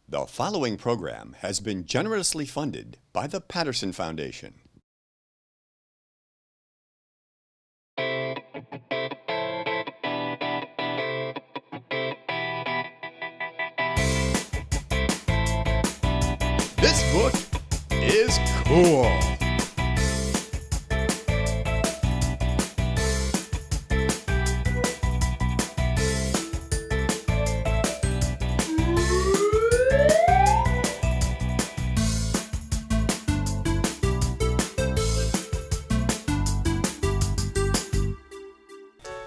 The following program has been generously funded by the Patterson Foundation. This book is cool.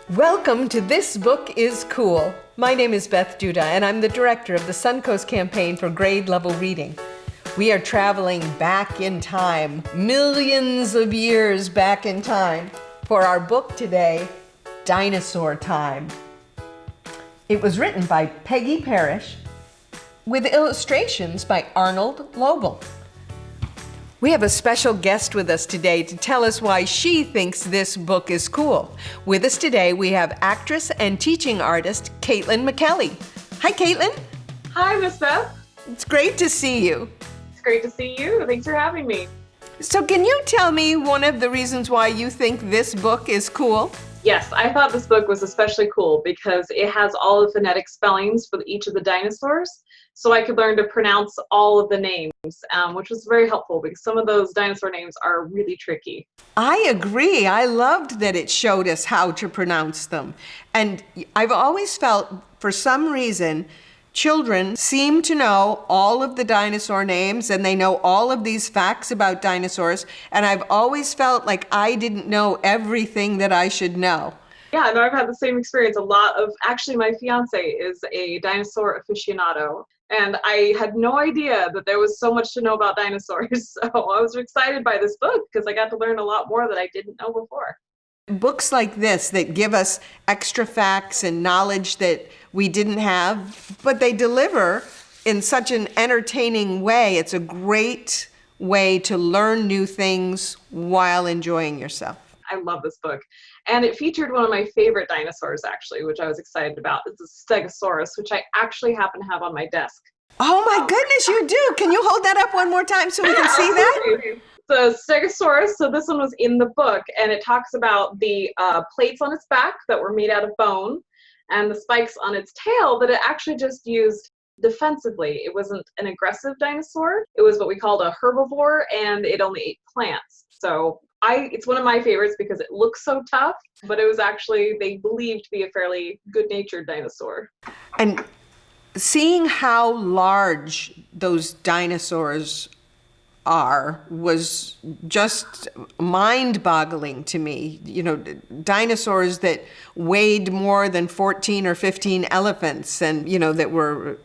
Welcome to This Book is Cool. My name is Beth Duda, and I'm the director of the Suncoast Campaign for grade level reading. We are traveling back in time, millions of years back in time, for our book today, Dinosaur Time. It was written by Peggy Parish with illustrations by Arnold Lobel. We have a special guest with us today to tell us why she thinks this book is cool. With us today, we have actress and teaching artist Katelyn McKelley. Hi, Katelyn. Hi, Miss Beth. It's great to see you. It's great to see you. Thanks for having me. So can you tell me one of the reasons why you think this book is cool? Yes, I thought this book was especially cool because it has all the phonetic spellings for each of the dinosaurs, so I could learn to pronounce all of the names, which was very helpful because some of those dinosaur names are really tricky. I agree. I loved that it showed us how to pronounce them. And I've always felt, for some reason, children seem to know all of the dinosaur names and they know all of these facts about dinosaurs. And I've always felt like I didn't know everything that I should know. Yeah, no, I've had the same experience. Actually, my fiance is a dinosaur aficionado. And I had no idea that there was so much to know about dinosaurs. So I was excited by this book because I got to learn a lot more that I didn't know before. Books like this that give us extra facts and knowledge that we didn't have, but they deliver in such an entertaining way. It's a great way to learn new things while enjoying yourself. I love this book. And it featured one of my favorite dinosaurs, actually, which I was excited about. It's a Stegosaurus, which I actually happen to have on my desk. Oh my goodness, you do. Can you hold that up one more time so we can see that? The Stegosaurus, so this one was in the book, and it talks about the plates on its back that were made out of bone, and the spikes on its tail that it actually just used defensively. It wasn't an aggressive dinosaur. It was what we called a herbivore, and it only ate plants. So it's one of my favorites because it looks so tough, but it was actually, they believed to be a fairly good-natured dinosaur. And seeing how large those dinosaurs are was just mind-boggling to me. You know, dinosaurs that weighed more than 14 or 15 elephants and, you know, that were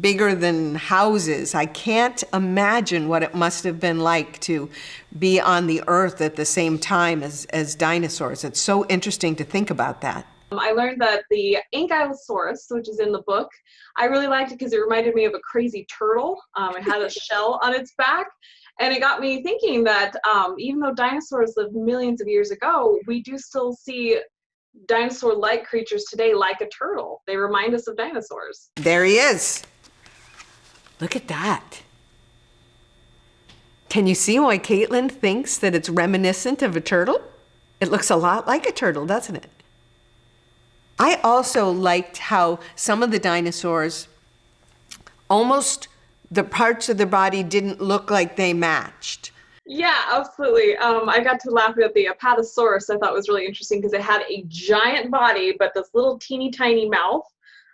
bigger than houses. I can't imagine what it must have been like to be on the earth at the same time as dinosaurs. It's so interesting to think about that. I learned that the Ankylosaurus, which is in the book, I really liked it because it reminded me of a crazy turtle. It had a shell on its back. And it got me thinking that even though dinosaurs lived millions of years ago, we do still see dinosaur-like creatures today like a turtle. They remind us of dinosaurs. There he is. Look at that. Can you see why Katelyn thinks that it's reminiscent of a turtle? It looks a lot like a turtle, doesn't it? I also liked how some of the dinosaurs, almost the parts of their body didn't look like they matched. Yeah, absolutely. I got to laugh at the Apatosaurus. I thought was really interesting because it had a giant body, but this little teeny tiny mouth.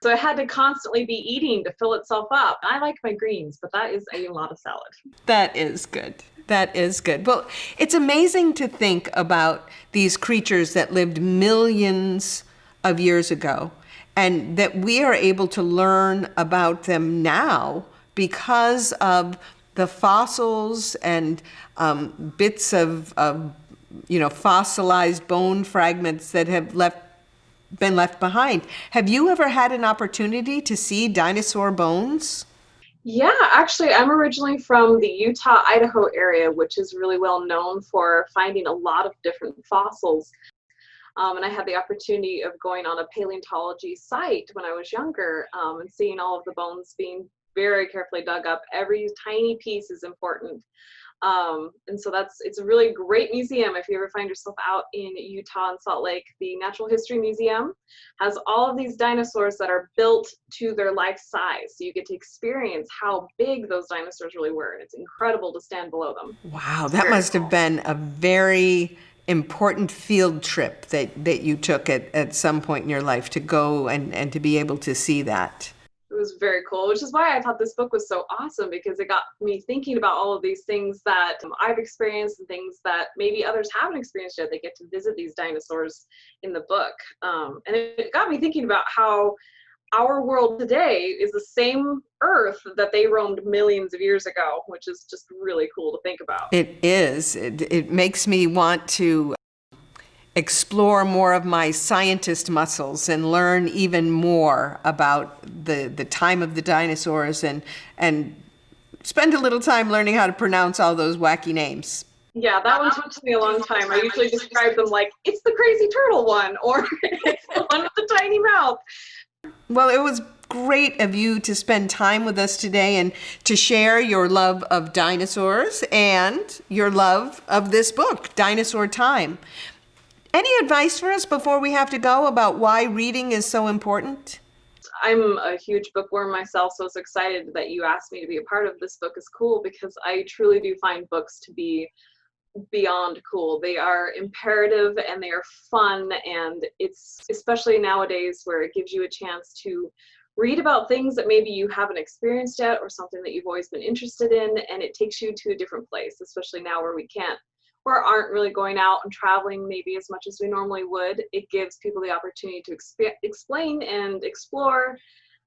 So it had to constantly be eating to fill itself up. I like my greens, but that is a lot of salad. That is good. That is good. Well, it's amazing to think about these creatures that lived millions of years ago, and that we are able to learn about them now because of the fossils and bits of fossilized bone fragments that have been left behind. Have you ever had an opportunity to see dinosaur bones? Yeah, actually, I'm originally from the Utah-Idaho area, which is really well known for finding a lot of different fossils. And I had the opportunity of going on a paleontology site when I was younger and seeing all of the bones being very carefully dug up. Every tiny piece is important. And so it's a really great museum. If you ever find yourself out in Utah and Salt Lake, the Natural History Museum has all of these dinosaurs that are built to their life size. So you get to experience how big ththose dinosaurs really were. And it's incredible to stand below them. Wow, that must have been a very important field trip that you took at some point in your life, to go and to be able to see that. It was very cool, which is why I thought this book was so awesome, because it got me thinking about all of these things that I've experienced and things that maybe others haven't experienced yet. They get to visit these dinosaurs in the book. And it got me thinking about how our world today is the same Earth that they roamed millions of years ago, which is just really cool to think about. It is. It makes me want to explore more of my scientist muscles and learn even more about the time of the dinosaurs, and spend a little time learning how to pronounce all those wacky names. Yeah, that one took me a long time. I usually describe them like, it's the crazy turtle one, or it's the one with the tiny mouth. Well, it was great of you to spend time with us today and to share your love of dinosaurs and your love of this book, Dinosaur Time. Any advice for us before we have to go about why reading is so important? I'm a huge bookworm myself, so I was excited that you asked me to be a part of this book. Is cool because I truly do find books to be beyond cool. They are imperative and they are fun, and it's especially nowadays where it gives you a chance to read about things that maybe you haven't experienced yet, or something that you've always been interested in, and it takes you to a different place, especially now where we can't or aren't really going out and traveling maybe as much as we normally would. It gives people the opportunity to explain and explore,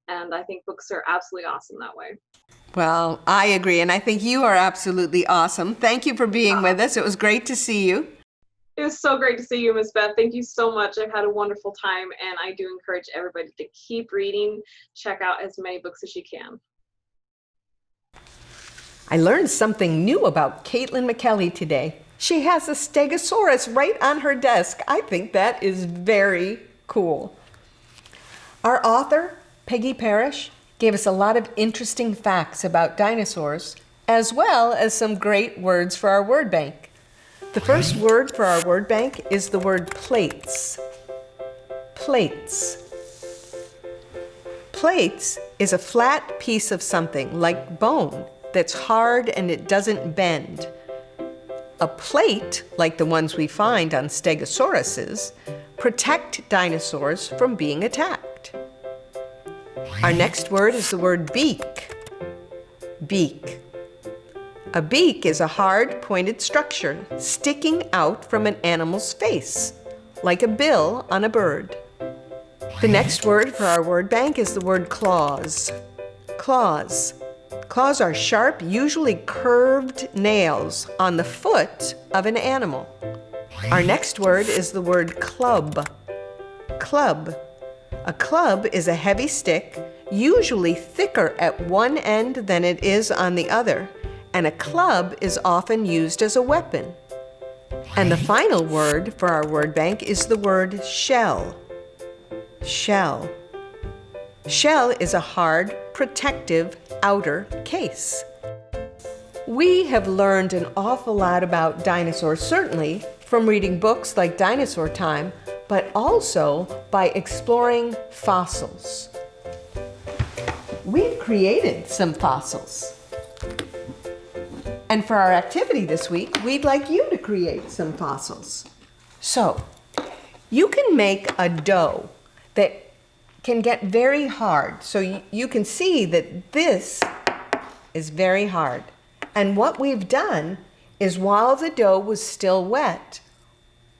and I think books are absolutely awesome that way. Well, I agree, and I think you are absolutely awesome. Thank you for being with us. It was great to see you. It was so great to see you, Miss Beth. Thank you so much. I've had a wonderful time, and I do encourage everybody to keep reading. Check out as many books as you can. I learned something new about Katelyn McKelley today. She has a Stegosaurus right on her desk. I think that is very cool. Our author, Peggy Parish, gave us a lot of interesting facts about dinosaurs, as well as some great words for our word bank. The first word for our word bank is the word plates. Plates. Plates is a flat piece of something like bone that's hard and it doesn't bend. A plate, like the ones we find on Stegosauruses, protect dinosaurs from being attacked. Our next word is the word beak. Beak. A beak is a hard, pointed structure sticking out from an animal's face, like a bill on a bird. The next word for our word bank is the word claws. Claws. Claws are sharp, usually curved nails on the foot of an animal. Our next word is the word club. Club. A club is a heavy stick, usually thicker at one end than it is on the other, and a club is often used as a weapon. And the final word for our word bank is the word shell. Shell. Shell is a hard, protective outer case. We have learned an awful lot about dinosaurs, certainly from reading books like Dinosaur Time, but also by exploring fossils. We've created some fossils. And for our activity this week, we'd like you to create some fossils. So, you can make a dough that can get very hard. So you can see that this is very hard. And what we've done is while the dough was still wet,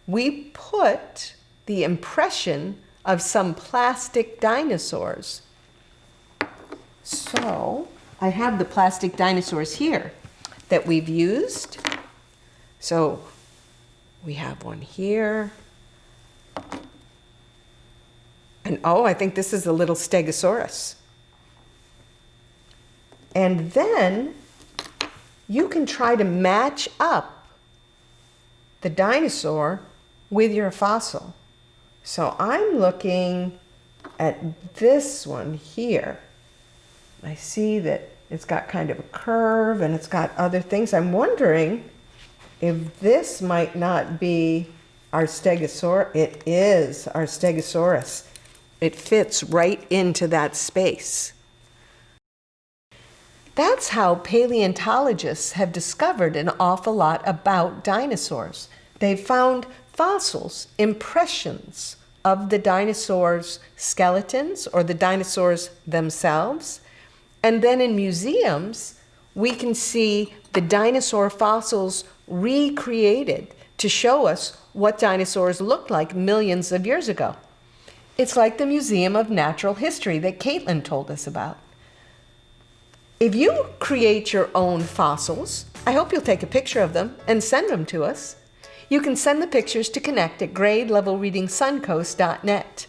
we put the impression of some plastic dinosaurs. So I have the plastic dinosaurs here that we've used. So we have one here. And oh, I think this is a little Stegosaurus. And then you can try to match up the dinosaur with your fossil. So I'm looking at this one here. I see that it's got kind of a curve and it's got other things. I'm wondering if this might not be our Stegosaurus. It is our Stegosaurus. It fits right into that space. That's how paleontologists have discovered an awful lot about dinosaurs. They've found fossils, impressions of the dinosaurs' skeletons or the dinosaurs themselves. And then in museums, we can see the dinosaur fossils recreated to show us what dinosaurs looked like millions of years ago. It's like the Museum of Natural History that Katelyn told us about. If you create your own fossils, I hope you'll take a picture of them and send them to us. You can send the pictures to connect@grade-level-reading-suncoast.net.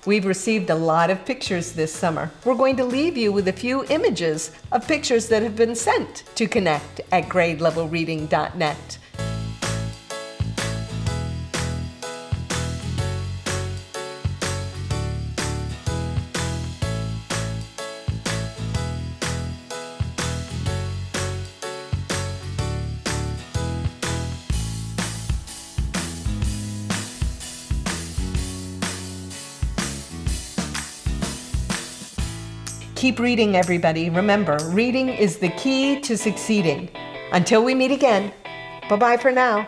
We've received a lot of pictures this summer. We're going to leave you with a few images of pictures that have been sent to connect@grade-level-reading.net. Keep reading, everybody. Remember, reading is the key to succeeding. Until we meet again, bye-bye for now.